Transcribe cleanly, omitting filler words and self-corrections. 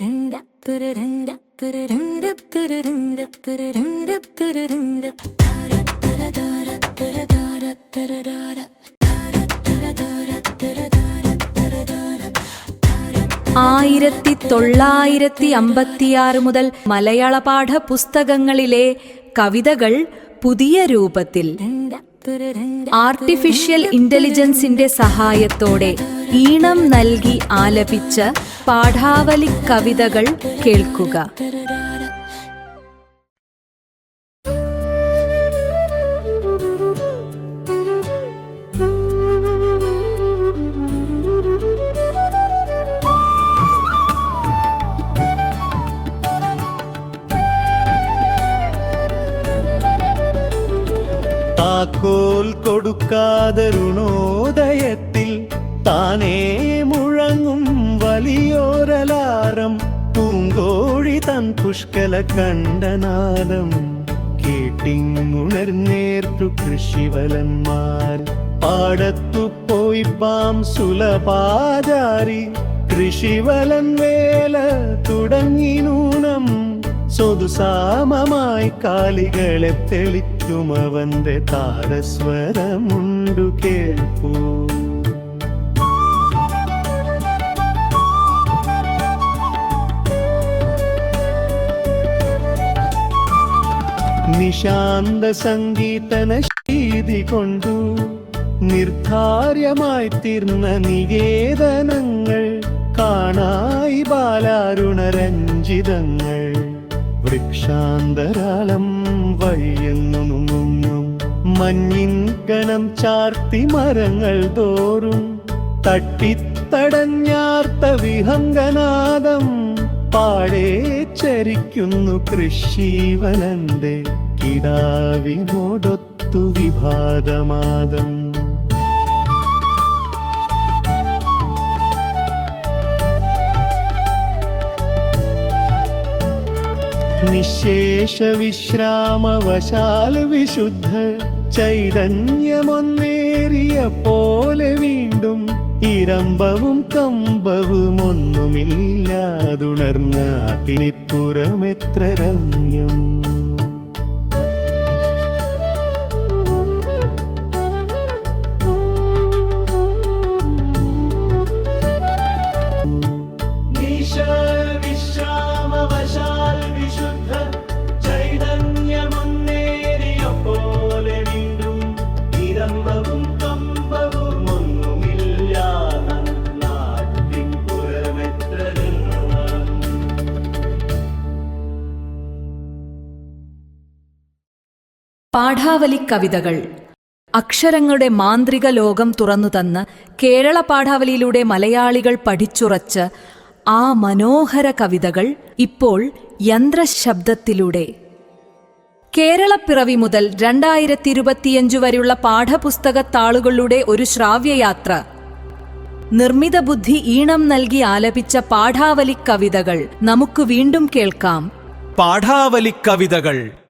1956 മുതൽ മലയാള പാഠപുസ്തകങ്ങളിലെ കവിതകൾ പുതിയ രൂപത്തിൽ ആർട്ടിഫിഷ്യൽ ഇന്റലിജൻസിന്റെ സഹായത്തോടെ ഈണം നൽകി ആലപിച്ച പാഠാവലി കവിതകൾ കേൾക്കുക. താക്കോൽ കൊടുക്കാതെ രുണോദയത്തിൽ താനേ മുഴങ്ങും വലിയോരലാരം, പൂങ്കോഴി തൻ പുഷ്കല കണ്ടനാദം കേട്ടിങ്ങുണർന്നേർത്തു കൃഷിവലന്മാർ. പാടത്തു പോയി പാം സുലപാചാരി, കൃഷിവലൻ വേല തുടങ്ങി നൂനം. സ്വതുസാമമായി കാലികളെ തെളിച്ചുമവന്റെ താരസ്വരമുണ്ടു കേൾപ്പൂ. നിശാന്ത സംഗീതന ശീതി കൊണ്ടു നിർധാര്യമായി തീർന്ന നികേതനങ്ങൾ, കാണായി ബാലാരുണരഞ്ജിതങ്ങൾ. വൃക്ഷാന്തരാളം വഴിയെന്നുമുങ്ങും മഞ്ഞിൻ ഗണം ചാർത്തി മരങ്ങൾ തോറും, തട്ടിത്തടഞ്ഞാർത്ത വിഹംഗനാദം പാടേ ചരിക്കുന്നു കൃഷിവലന്റെ കിടാവിനോടൊത്തു വിഭാതമാദം. നിശേഷ വിശ്രാമവശാൽ വിശുദ്ധ ചൈതന്യമൊന്നേറിയ പോലെ വീണ്ടും ഇരമ്പവും കമ്പവും ഒന്നുമില്ലാതുണർന്ന അഗ്നിപ്പുറമെത്ര രമ്യം. പാഠാവലി കവിതകൾ അക്ഷരങ്ങളുടെ മാന്ത്രിക ലോകം തുറന്നുതന്ന് കേരള പാഠാവലിയിലൂടെ മലയാളികൾ പഠിച്ചുറച്ച് ആ മനോഹര കവിതകൾ ഇപ്പോൾ യന്ത്രശബ്ദത്തിലൂടെ. കേരളപ്പിറവി മുതൽ 2025 വരെയുള്ള പാഠപുസ്തക താളുകളുടെ ഒരു ശ്രാവ്യയാത്ര. നിർമ്മിത ബുദ്ധി ഈണം നൽകി ആലപിച്ച പാഠാവലി കവിതകൾ നമുക്ക് വീണ്ടും കേൾക്കാം. പാഠാവലി കവിതകൾ.